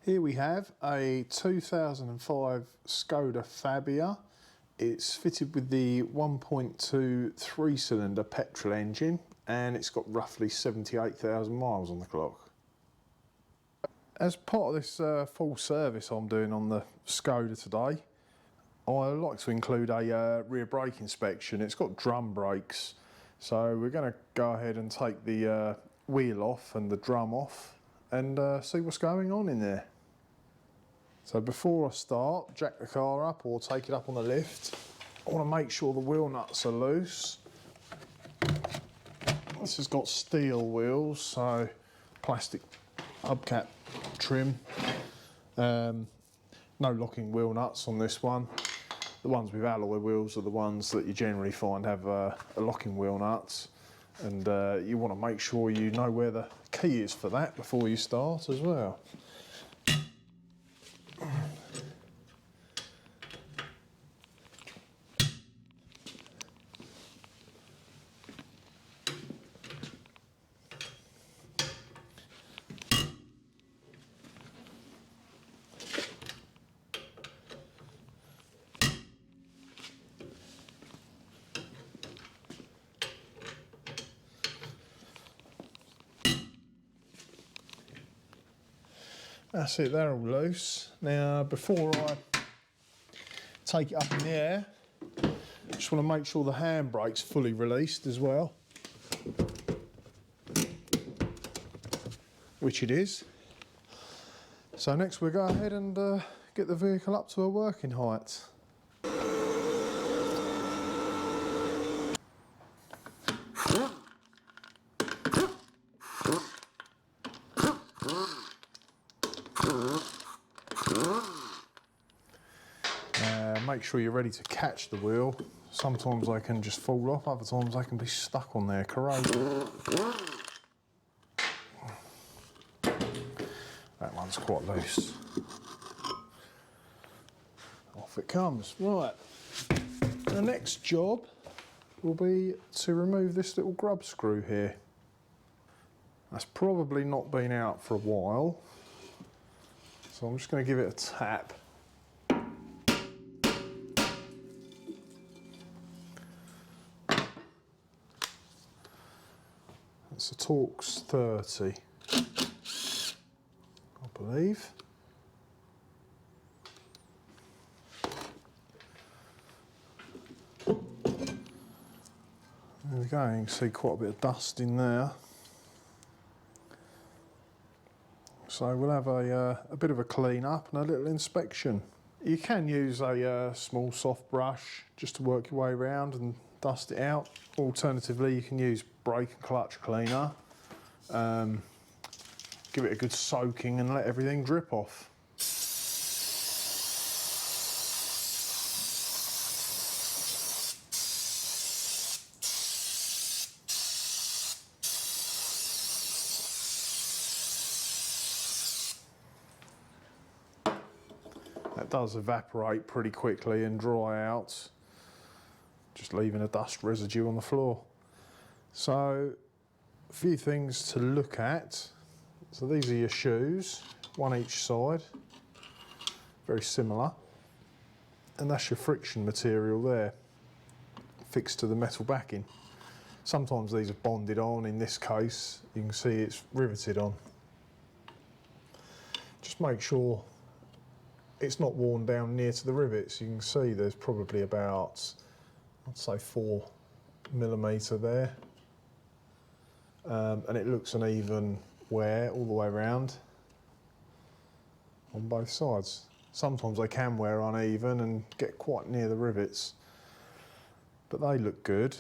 Here we have a 2005 Skoda Fabia. It's fitted with the 1.2 3-cylinder petrol engine and it's got roughly 78,000 miles on the clock. As part of this full service I'm doing on the Skoda today, I like to include a rear brake inspection. It's got drum brakes, so we're going to go ahead and take the wheel off and the drum off and see what's going on in there. So before I start, jack the car up or take it up on the lift, I want to make sure the wheel nuts are loose. This has got steel wheels, so plastic hubcap trim. No locking wheel nuts on this one. The ones with alloy wheels are the ones that you generally find have a locking wheel nuts, and you want to make sure you know where the key is for that before you start as well. That's it, they're all loose. Now, before I take it up in the air, I just want to make sure the handbrake's fully released as well, which it is. So next we'll go ahead and get the vehicle up to a working height. Make sure you're ready to catch the wheel. Sometimes they can just fall off, other times they can be stuck on there, corroded. That one's quite loose. Off it comes. Right, the next job will be to remove this little grub screw here. That's probably not been out for a while, so I'm just going to give it a tap. It's a Torx 30, I believe. There we go, you can see quite a bit of dust in there. So we'll have a bit of a clean up and a little inspection. You can use a small soft brush just to work your way around and dust it out. Alternatively, you can use brake and clutch cleaner. Give it a good soaking and let everything drip off. That does evaporate pretty quickly and dry out, just leaving a dust residue on the floor. So, a few things to look at. So these are your shoes, one each side, very similar. And that's your friction material there, fixed to the metal backing. Sometimes these are bonded on, in this case you can see it's riveted on. Just make sure it's not worn down near to the rivets. You can see there's probably about, I'd say 4mm there. And it looks an even wear all the way around on both sides. Sometimes they can wear uneven and get quite near the rivets, but they look good.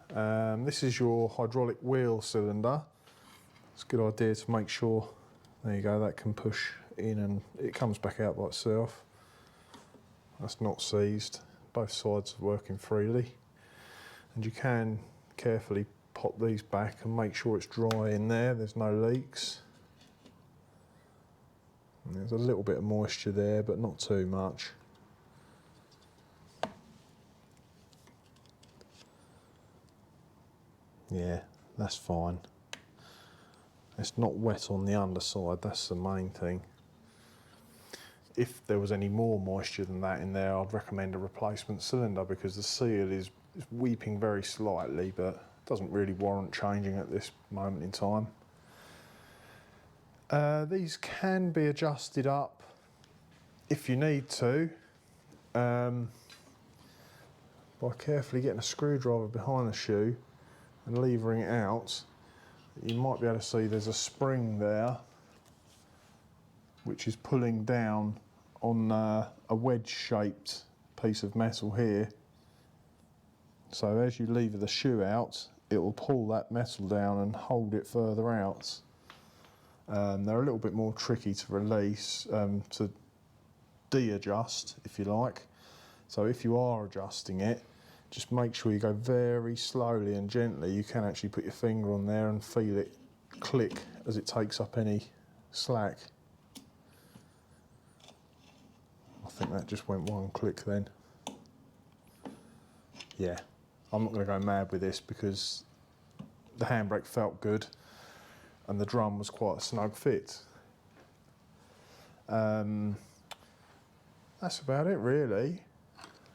This is your hydraulic wheel cylinder. It's a good idea to make sure, there you go, that can push in and it comes back out by itself. That's not seized. Both sides are working freely, and you can carefully pop these back and make sure it's dry in there, there's no leaks. And there's a little bit of moisture there, but not too much. Yeah, that's fine. It's not wet on the underside, that's the main thing. if there was any more moisture than that in there, I'd recommend a replacement cylinder, because the seal is weeping very slightly, but doesn't really warrant changing at this moment in time. These can be adjusted up if you need to, by carefully getting a screwdriver behind the shoe and levering it out. You might be able to see there's a spring there which is pulling down on a wedge-shaped piece of metal here. So as you lever the shoe out, it will pull that metal down and hold it further out. They're a little bit more tricky to release, to de-adjust, if you like. So if you are adjusting it, just make sure you go very slowly and gently. You can actually put your finger on there and feel it click as it takes up any slack. I think that just went one click then. Yeah, I'm not going to go mad with this because the handbrake felt good and the drum was quite a snug fit. That's about it really.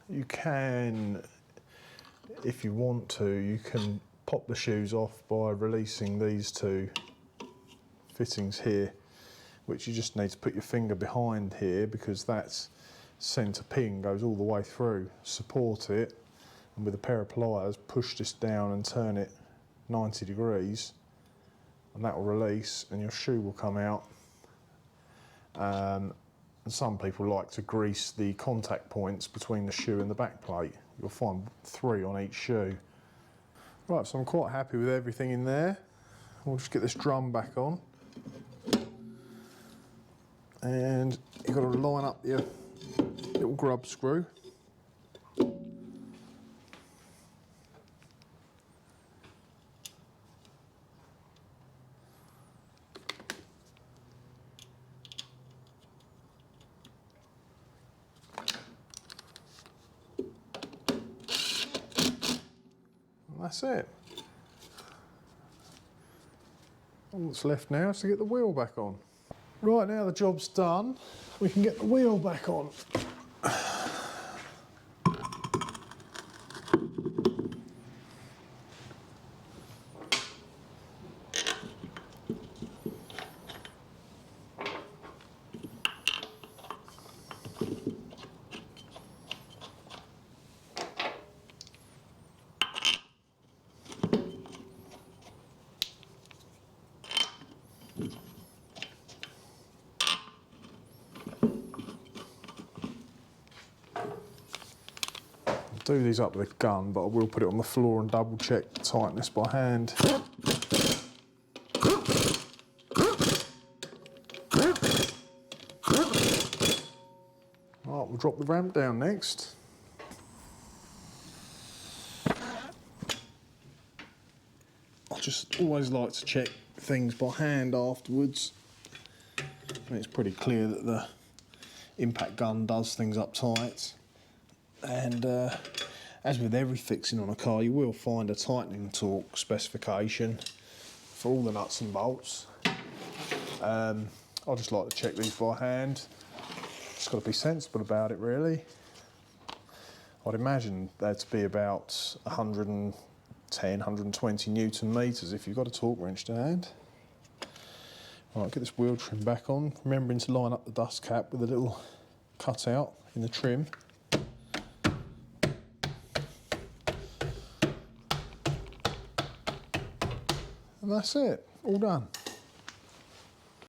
You can, if you want to, you can pop the shoes off by releasing these two fittings here, which you just need to put your finger behind here, because that's centre pin goes all the way through. Support it, and with a pair of pliers push this down and turn it 90 degrees, and that will release and your shoe will come out. And some people like to grease the contact points between the shoe and the back plate. You'll find 3 on each shoe. Right, so I'm quite happy with everything in there. We'll just get this drum back on. And you've got to line up your little grub screw. That's it. All that's left now is to get the wheel back on. Right, now the job's done, we can get the wheel back on. Do these up with a gun, but I will put it on the floor and double check tightness by hand. Right, we'll drop the ramp down next. I just always like to check things by hand afterwards. And it's pretty clear that the impact gun does things up tight. And as with every fixing on a car, you will find a tightening torque specification for all the nuts and bolts. I just like to check these by hand. Just got to be sensible about it really. I'd imagine there to be about 110, 120 Newton meters if you've got a torque wrench to hand. Right, get this wheel trim back on, remembering to line up the dust cap with a little cutout in the trim. And that's it, all done.